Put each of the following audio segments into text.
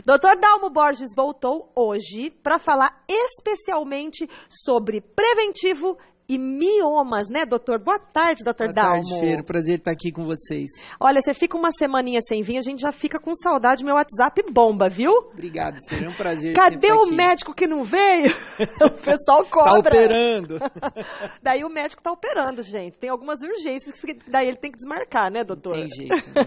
Doutor Dalmo Borges voltou hoje para falar especialmente sobre preventivo e miomas, né, doutor? Boa tarde, doutor Dalmo. Boa tarde, Fer. Prazer estar aqui com vocês. Olha, você fica uma semaninha sem vir, a gente já fica com saudade, meu WhatsApp bomba, viu? Obrigado, Fer. É um prazer. Cadê o médico que não veio? O pessoal cobra. Tá operando. Daí o médico tá operando, gente. Tem algumas urgências que daí ele tem que desmarcar, né, doutor? Tem jeito. Né?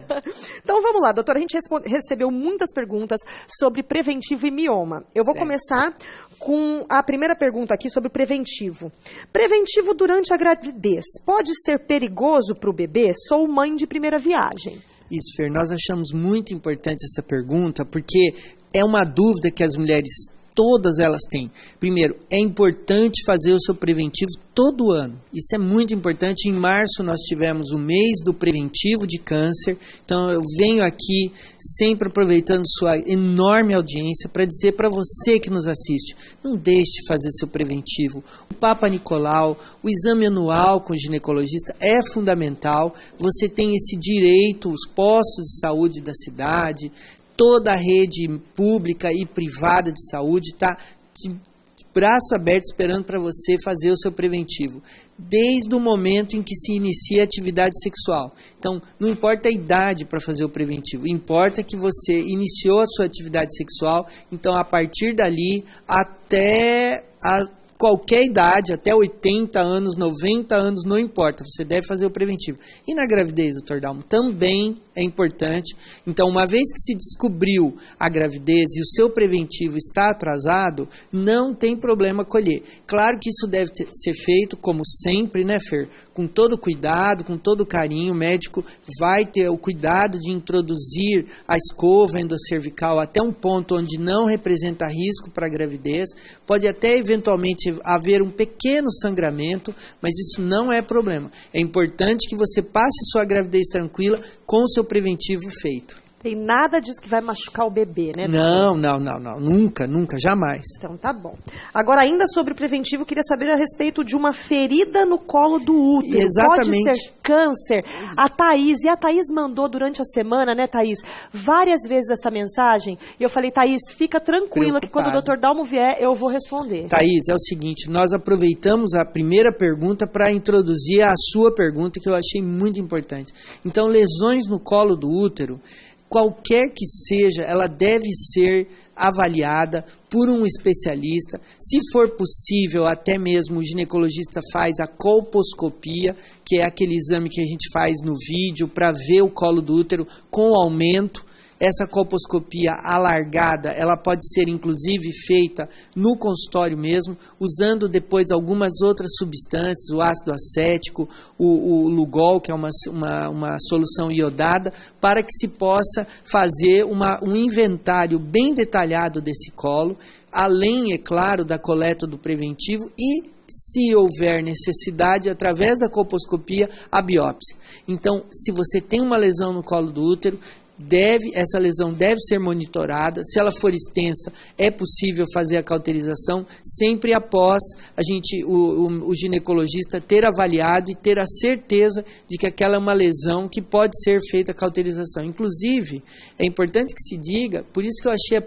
Então vamos lá, doutor. A gente recebeu muitas perguntas sobre preventivo e mioma. Eu vou começar com a primeira pergunta aqui sobre preventivo. Preventivo durante a gravidez pode ser perigoso para o bebê? Sou mãe de primeira viagem. Isso, Fer. Nós achamos muito importante essa pergunta porque é uma dúvida que as mulheres, todas elas têm. Primeiro, é importante fazer o seu preventivo todo ano. Isso é muito importante. Em março nós tivemos o mês do preventivo de câncer. Então eu venho aqui sempre aproveitando sua enorme audiência para dizer para você que nos assiste, não deixe de fazer seu preventivo. O Papa Nicolau, o exame anual com o ginecologista é fundamental. Você tem esse direito, os postos de saúde da cidade, toda a rede pública e privada de saúde está de braço aberto esperando para você fazer o seu preventivo, desde o momento em que se inicia a atividade sexual. Então, não importa a idade para fazer o preventivo, importa que você iniciou a sua atividade sexual, então a partir dali até qualquer idade, até 80 anos, 90 anos, não importa, você deve fazer o preventivo. E na gravidez, doutor Dalmo, também é importante. Então, uma vez que se descobriu a gravidez e o seu preventivo está atrasado, não tem problema colher. Claro que isso deve ser feito, como sempre, né, Fer? Com todo cuidado, com todo carinho, o médico vai ter o cuidado de introduzir a escova endocervical até um ponto onde não representa risco para a gravidez. Pode até, eventualmente, haver um pequeno sangramento, mas isso não é problema. É importante que você passe sua gravidez tranquila com o seu preventivo feito. Tem nada disso que vai machucar o bebê, né? Não. Nunca, jamais. Então tá bom. Agora, ainda sobre o preventivo, queria saber a respeito de uma ferida no colo do útero. Exatamente. Pode ser câncer. A Thaís mandou durante a semana, né, Thaís, várias vezes essa mensagem. E eu falei, Thaís, fica tranquila que quando o Dr. Dalmo vier, eu vou responder. Thaís, é o seguinte, nós aproveitamos a primeira pergunta para introduzir a sua pergunta, que eu achei muito importante. Então, lesões no colo do útero, qualquer que seja, ela deve ser avaliada por um especialista. Se for possível, até mesmo o ginecologista faz a colposcopia, que é aquele exame que a gente faz no vídeo para ver o colo do útero com aumento. Essa colposcopia alargada, ela pode ser inclusive feita no consultório mesmo, usando depois algumas outras substâncias, o ácido acético, o Lugol, que é uma solução iodada, para que se possa fazer um inventário bem detalhado desse colo, além, é claro, da coleta do preventivo e, se houver necessidade, através da colposcopia, a biópsia. Então, se você tem uma lesão no colo do útero, essa lesão deve ser monitorada. Se ela for extensa, é possível fazer a cauterização, sempre após o ginecologista ter avaliado e ter a certeza de que aquela é uma lesão que pode ser feita a cauterização. Inclusive, é importante que se diga, por isso que eu achei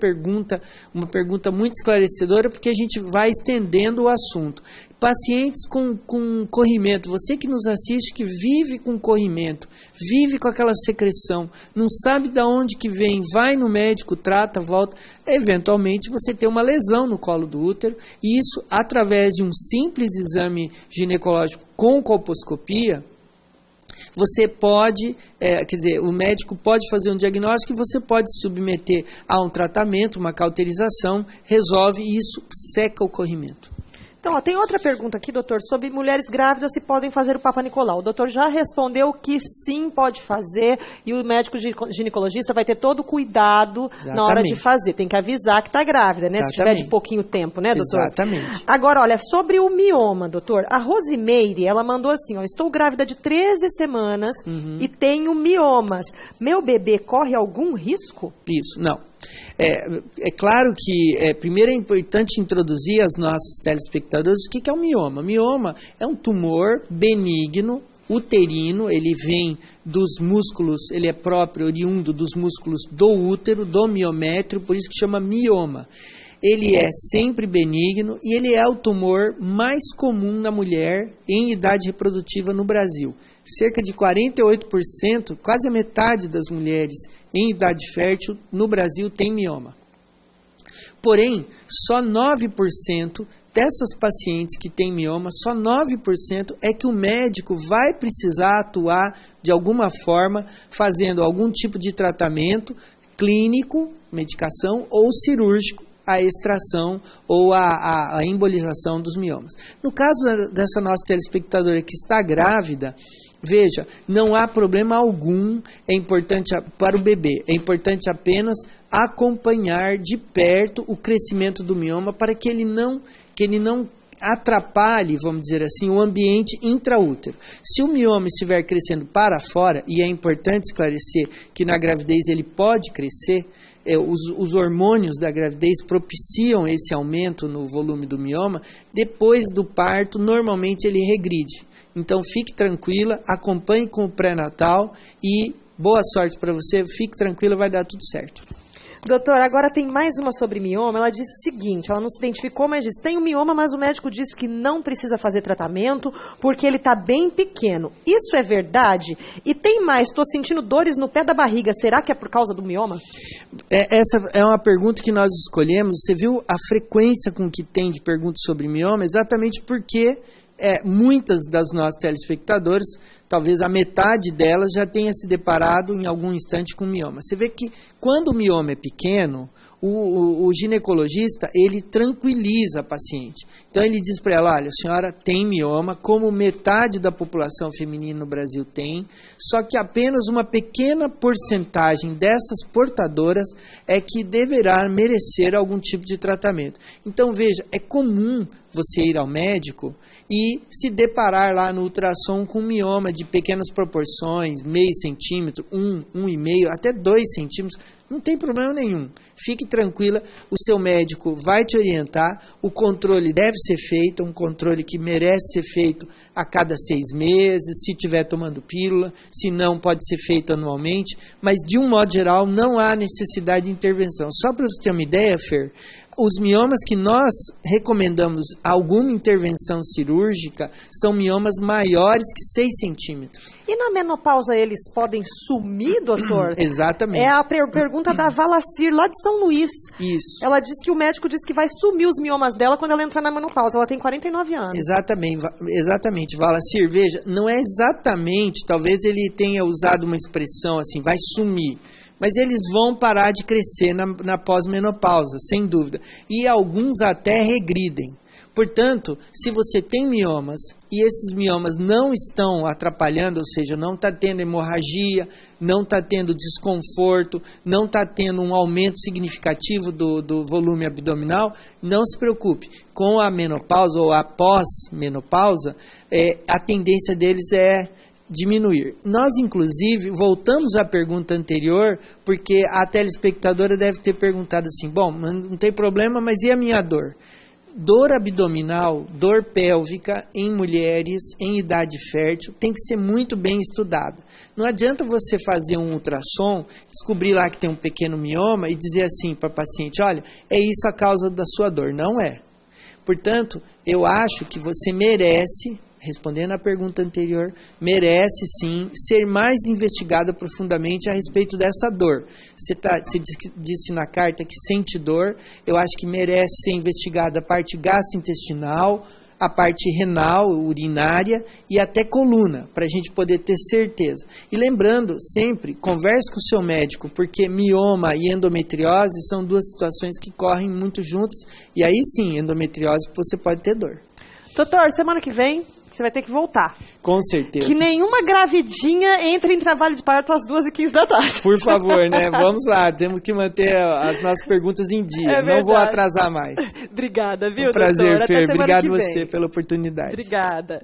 uma pergunta muito esclarecedora, porque a gente vai estendendo o assunto. Pacientes com corrimento, você que nos assiste, que vive com corrimento, vive com aquela secreção, não sabe de onde que vem, vai no médico, trata, volta, eventualmente você tem uma lesão no colo do útero, e isso, através de um simples exame ginecológico com colposcopia, você pode, o médico pode fazer um diagnóstico e você pode se submeter a um tratamento, uma cauterização, resolve e isso seca o corrimento. Então, tem outra pergunta aqui, doutor, sobre mulheres grávidas se podem fazer o Papa Nicolau. O doutor já respondeu que sim, pode fazer, e o médico ginecologista vai ter todo o cuidado na hora de fazer. Tem que avisar que está grávida, né? Se tiver de pouquinho tempo, né, doutor? Exatamente. Agora, olha, sobre o mioma, doutor, a Rosimeire, ela mandou assim, estou grávida de 13 semanas e tenho miomas. Meu bebê corre algum risco? Isso, não. É claro que, primeiro é importante introduzir aos nossos telespectadores o que é o mioma. Mioma é um tumor benigno uterino, ele vem dos músculos, ele é próprio, oriundo dos músculos do útero, do miométrio, por isso que chama mioma. Ele é sempre benigno e ele é o tumor mais comum na mulher em idade reprodutiva no Brasil. Cerca de 48%, quase a metade das mulheres em idade fértil no Brasil tem mioma. Porém, só 9% dessas pacientes que têm mioma, só 9% é que o médico vai precisar atuar de alguma forma, fazendo algum tipo de tratamento clínico, medicação ou cirúrgico, a extração ou a embolização dos miomas. No caso dessa nossa telespectadora que está grávida, veja, não há problema algum, é importante para o bebê, é importante apenas acompanhar de perto o crescimento do mioma para que ele não atrapalhe, vamos dizer assim, o ambiente intraútero. Se o mioma estiver crescendo para fora, e é importante esclarecer que na gravidez ele pode crescer, os hormônios da gravidez propiciam esse aumento no volume do mioma, depois do parto, normalmente ele regride. Então, fique tranquila, acompanhe com o pré-natal e boa sorte para você, fique tranquila, vai dar tudo certo. Doutora, agora tem mais uma sobre mioma. Ela disse o seguinte, ela não se identificou, mas diz, tem um mioma, mas o médico disse que não precisa fazer tratamento porque ele está bem pequeno. Isso é verdade? E tem mais, estou sentindo dores no pé da barriga, será que é por causa do mioma? Essa é uma pergunta que nós escolhemos. Você viu a frequência com que tem de perguntas sobre mioma? Exatamente porque muitas das nossas telespectadoras, talvez a metade delas já tenha se deparado em algum instante com mioma. Você vê que quando o mioma é pequeno, o ginecologista, ele tranquiliza a paciente. Então ele diz para ela, olha, a senhora tem mioma, como metade da população feminina no Brasil tem, só que apenas uma pequena porcentagem dessas portadoras é que deverá merecer algum tipo de tratamento. Então veja, é comum você ir ao médico e se deparar lá no ultrassom com mioma de pequenas proporções, meio centímetro, 1,5, até 2 centímetros, não tem problema nenhum. Fique tranquila, o seu médico vai te orientar, o controle deve ser feito, um controle que merece ser feito a cada 6 meses, se estiver tomando pílula, se não, pode ser feito anualmente, mas de um modo geral não há necessidade de intervenção. Só para você ter uma ideia, Fer, os miomas que nós recomendamos alguma intervenção cirúrgica são miomas maiores que 6 centímetros. E na menopausa eles podem sumir, doutor? Exatamente. É a pergunta da Valacir, lá de São Luís. Isso. Ela disse que o médico disse que vai sumir os miomas dela quando ela entrar na menopausa. Ela tem 49 anos. Exatamente, Valacir. Veja, não é exatamente, talvez ele tenha usado uma expressão assim, vai sumir. Mas eles vão parar de crescer na pós-menopausa, sem dúvida. E alguns até regridem. Portanto, se você tem miomas e esses miomas não estão atrapalhando, ou seja, não está tendo hemorragia, não está tendo desconforto, não está tendo um aumento significativo do volume abdominal, não se preocupe. Com a menopausa ou a pós-menopausa, a tendência deles é diminuir. Nós, inclusive, voltamos à pergunta anterior, porque a telespectadora deve ter perguntado assim, bom, não tem problema, mas e a minha dor? Dor abdominal, dor pélvica em mulheres em idade fértil tem que ser muito bem estudada. Não adianta você fazer um ultrassom, descobrir lá que tem um pequeno mioma e dizer assim para a paciente, olha, é isso a causa da sua dor. Não é. Portanto, eu acho que você merece, respondendo à pergunta anterior, merece sim ser mais investigada profundamente a respeito dessa dor. Você disse na carta que sente dor, eu acho que merece ser investigada a parte gastrointestinal, a parte renal, urinária e até coluna, para a gente poder ter certeza. E lembrando, sempre, converse com o seu médico, porque mioma e endometriose são duas situações que correm muito juntas, e aí sim, endometriose, você pode ter dor. Doutor, semana que vem você vai ter que voltar. Com certeza. Que nenhuma gravidinha entre em trabalho de parto às 2h15 da tarde. Por favor, né? Vamos lá, temos que manter as nossas perguntas em dia. Não vou atrasar mais. Obrigada, viu, prazer, doutor? Fer. Obrigado você pela oportunidade. Obrigada.